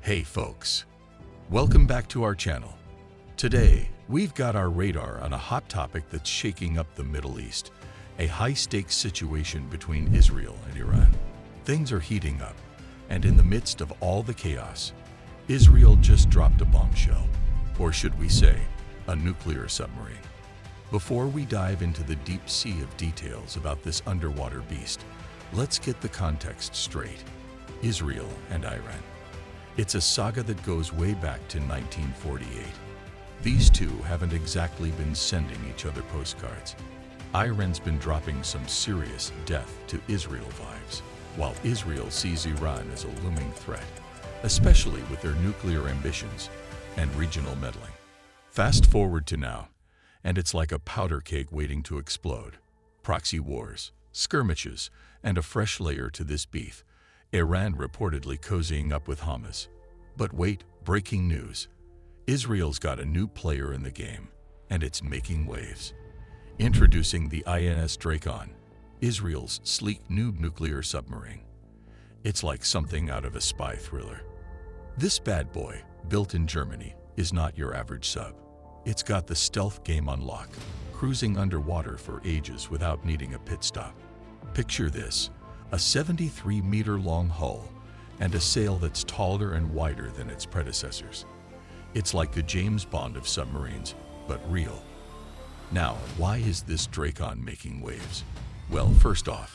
Hey folks, welcome back to our channel. Today, we've got our radar on a hot topic that's shaking up the Middle East, a high-stakes situation between Israel and Iran. Things are heating up, and in the midst of all the chaos, Israel just dropped a bombshell, or should we say, a nuclear submarine. Before we dive into the deep sea of details about this underwater beast, let's get the context straight. Israel and Iran. It's a saga that goes way back to 1948. These two haven't exactly been sending each other postcards. Iran's been dropping some serious death to Israel vibes, while Israel sees Iran as a looming threat, especially with their nuclear ambitions and regional meddling. Fast forward to now, and it's like a powder keg waiting to explode. Proxy wars, skirmishes, and a fresh layer to this beef. Iran reportedly cozying up with Hamas. But wait, breaking news. Israel's got a new player in the game, and it's making waves. Introducing the 𝗏𝗏, Israel's sleek new nuclear submarine. It's like something out of a spy thriller. This bad boy, built in Germany, is not your average sub. It's got the stealth game on lock, cruising underwater for ages without needing a pit stop. Picture this. A 73-meter-long hull, and a sail that's taller and wider than its predecessors. It's like the James Bond of submarines, but real. Now, why is this 𝗏𝗏 making waves? Well, first off,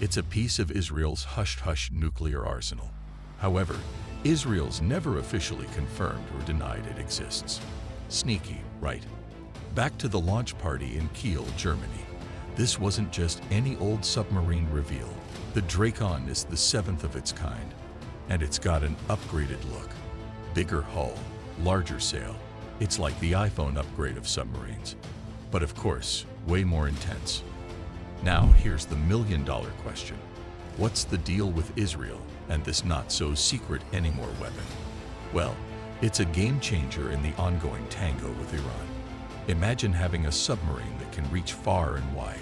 it's a piece of Israel's hush-hush nuclear arsenal. However, Israel's never officially confirmed or denied it exists. Sneaky, right? Back to the launch party in Kiel, Germany. This wasn't just any old submarine reveal. The 𝗏𝗏 is the 7th of its kind, and it's got an upgraded look. Bigger hull, larger sail. It's like the iPhone upgrade of submarines. But of course, way more intense. Now here's the million-dollar question. What's the deal with Israel and this not-so-secret anymore weapon? Well, it's a game-changer in the ongoing tango with Iran. Imagine having a submarine that can reach far and wide,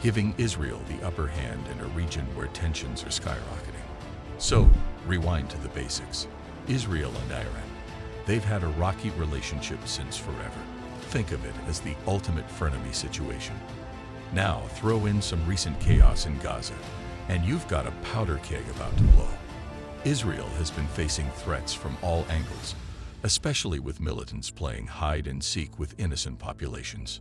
giving Israel the upper hand in a region where tensions are skyrocketing. So, rewind to the basics. Israel and Iran. They've had a rocky relationship since forever. Think of it as the ultimate frenemy situation. Now, throw in some recent chaos in Gaza, and you've got a powder keg about to blow. Israel has been facing threats from all angles, especially with militants playing hide-and-seek with innocent populations.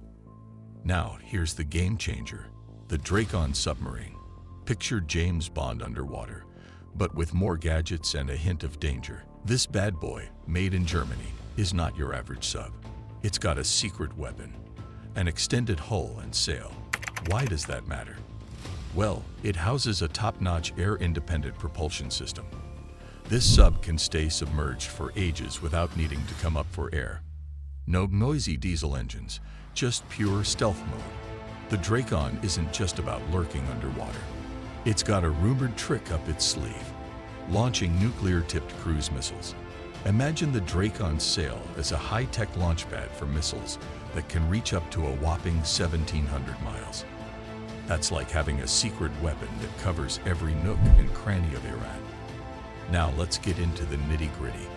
Now, here's the game-changer. The 𝗏𝗏 submarine. Picture James Bond underwater, but with more gadgets and a hint of danger. This bad boy, made in Germany, is not your average sub. It's got a secret weapon, an extended hull and sail. Why does that matter? Well, it houses a top-notch air-independent propulsion system. This sub can stay submerged for ages without needing to come up for air. No noisy diesel engines, just pure stealth mode. The 𝗏𝗏 isn't just about lurking underwater. It's got a rumored trick up its sleeve, launching nuclear-tipped cruise missiles. Imagine the 𝗏𝗏's sail as a high-tech launch pad for missiles that can reach up to a whopping 1,700 miles. That's like having a secret weapon that covers every nook and cranny of Iran. Now let's get into the nitty-gritty.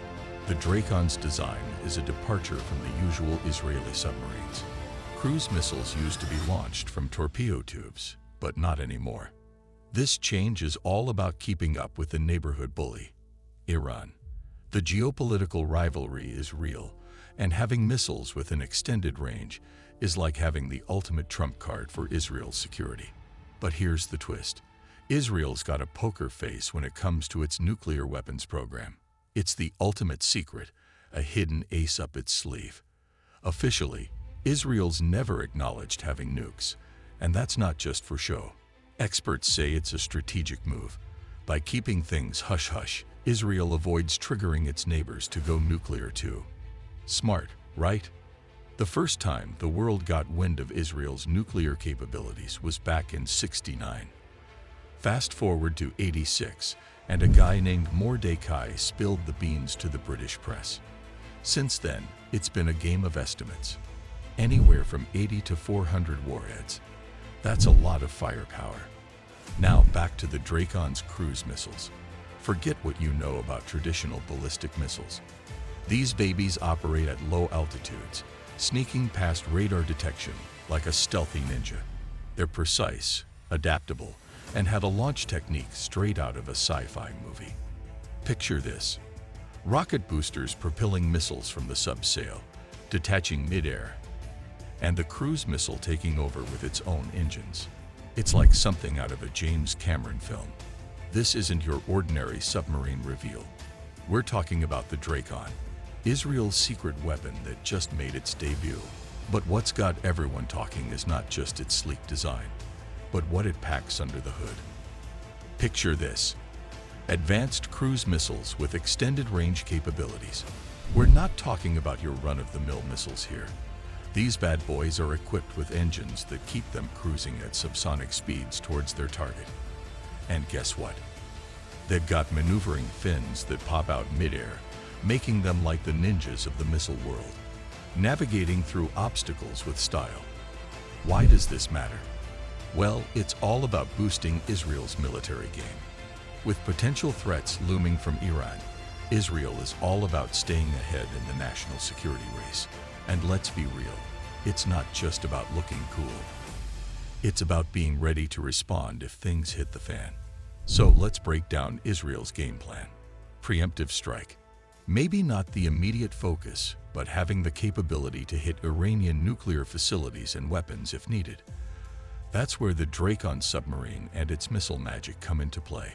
The 𝗏𝗏's design is a departure from the usual Israeli submarines. Cruise missiles used to be launched from torpedo tubes, but not anymore. This change is all about keeping up with the neighborhood bully, Iran. The geopolitical rivalry is real, and having missiles with an extended range is like having the ultimate trump card for Israel's security. But here's the twist. Israel's got a poker face when it comes to its nuclear weapons program. It's the ultimate secret, a hidden ace up its sleeve. Officially, Israel's never acknowledged having nukes, and that's not just for show. Experts say it's a strategic move. By keeping things hush-hush, Israel avoids triggering its neighbors to go nuclear too. Smart, right? The first time the world got wind of Israel's nuclear capabilities was back in '69. Fast forward to '86, and a guy named 𝗏𝗵𝗿𝗄 spilled the beans to the British press. Since then, it's been a game of estimates. Anywhere from 80 to 400 warheads. That's a lot of firepower. Now back to the 𝗏𝗏's cruise missiles. Forget what you know about traditional ballistic missiles. These babies operate at low altitudes, sneaking past radar detection like a stealthy ninja. They're precise, adaptable, and have a launch technique straight out of a sci-fi movie. Picture this: rocket boosters propelling missiles from the subsail, detaching mid-air, and the cruise missile taking over with its own engines. It's like something out of a James Cameron film. This isn't your ordinary submarine reveal. We're talking about the 𝗧𝗏𝗏, Israel's secret weapon that just made its debut. But what's got everyone talking is not just its sleek design, but what it packs under the hood. Picture this: advanced cruise missiles with extended range capabilities. We're not talking about your run-of-the-mill missiles here. These bad boys are equipped with engines that keep them cruising at subsonic speeds towards their target. And guess what? They've got maneuvering fins that pop out mid-air, making them like the ninjas of the missile world, navigating through obstacles with style. Why does this matter? Well, it's all about boosting Israel's military game. With potential threats looming from Iran, Israel is all about staying ahead in the national security race. And let's be real, it's not just about looking cool. It's about being ready to respond if things hit the fan. So let's break down Israel's game plan. Preemptive strike. Maybe not the immediate focus, but having the capability to hit Iranian nuclear facilities and weapons if needed. That's where the 𝗧𝗏𝗏 submarine and its missile magic come into play.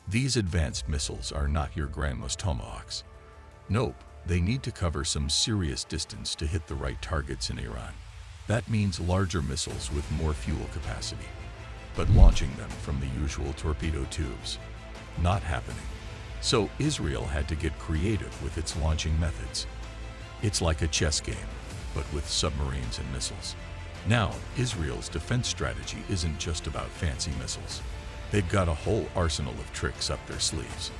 These advanced missiles are not your grandma's tomahawks. Nope, they need to cover some serious distance to hit the right targets in Iran. That means larger missiles with more fuel capacity. But launching them from the usual torpedo tubes, not happening. So Israel had to get creative with its launching methods. It's like a chess game, but with submarines and missiles. Now, Israel's defense strategy isn't just about fancy missiles. They've got a whole arsenal of tricks up their sleeves.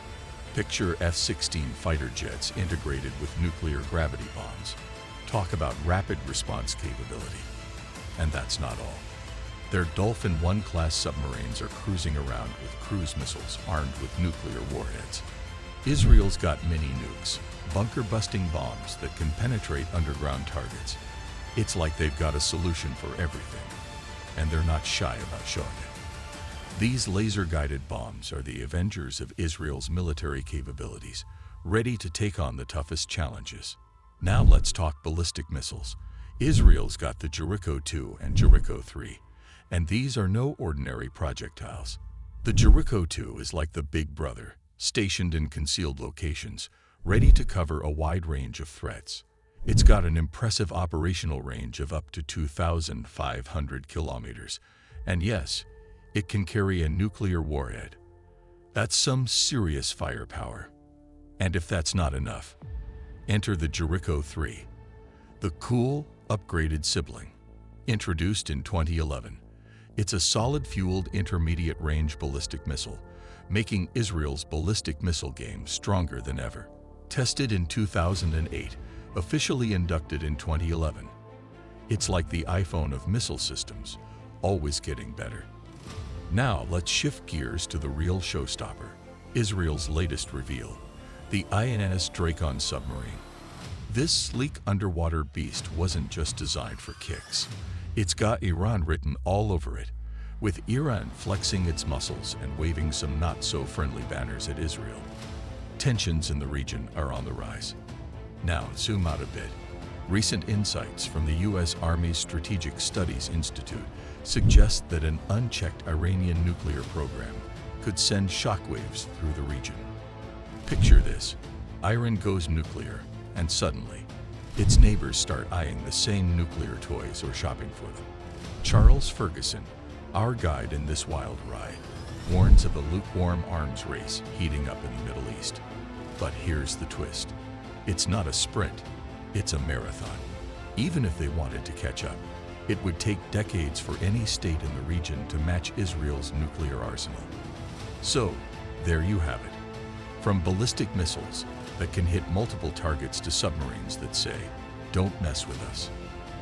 Picture F-16 fighter jets integrated with nuclear gravity bombs. Talk about rapid response capability. And that's not all. Their Dolphin 1 class submarines are cruising around with cruise missiles armed with nuclear warheads. Israel's got mini nukes, bunker-busting bombs that can penetrate underground targets. It's like they've got a solution for everything, and they're not shy about showing it. These laser-guided bombs are the Avengers of Israel's military capabilities, ready to take on the toughest challenges. Now let's talk ballistic missiles. Israel's got the 𝗧𝗏𝗏𝗏 and 𝗧𝗏𝗏𝗏, and these are no ordinary projectiles. The 𝗧𝗏𝗏𝗏 is like the big brother, stationed in concealed locations, ready to cover a wide range of threats. It's got an impressive operational range of up to 2,500 kilometers, and yes, it can carry a nuclear warhead. That's some serious firepower. And if that's not enough, enter the 𝗧𝗏𝗏𝗏𝗏, the cool, upgraded sibling. Introduced in 2011, it's a solid-fueled intermediate-range ballistic missile, making Israel's ballistic missile game stronger than ever. Tested in 2008, officially inducted in 2011. It's like the iPhone of missile systems, always getting better. Now let's shift gears to the real showstopper, Israel's latest reveal, the 𝗏𝗏𝗏𝗏𝗏 submarine. This sleek underwater beast wasn't just designed for kicks. It's got Iran written all over it, with Iran flexing its muscles and waving some not-so-friendly banners at Israel. Tensions in the region are on the rise. Now, zoom out a bit. Recent insights from the U.S. Army's Strategic Studies Institute suggest that an unchecked Iranian nuclear program could send shockwaves through the region. Picture this: Iran goes nuclear, and suddenly, its neighbors start eyeing the same nuclear toys or shopping for them. Charles Ferguson, our guide in this wild ride, warns of a lukewarm arms race heating up in the Middle East. But here's the twist. It's not a sprint, it's a marathon. Even if they wanted to catch up, it would take decades for any state in the region to match Israel's nuclear arsenal. So, there you have it. From ballistic missiles that can hit multiple targets to submarines that say, "Don't mess with us."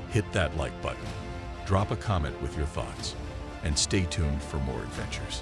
Hit that like button, drop a comment with your thoughts, and stay tuned for more adventures.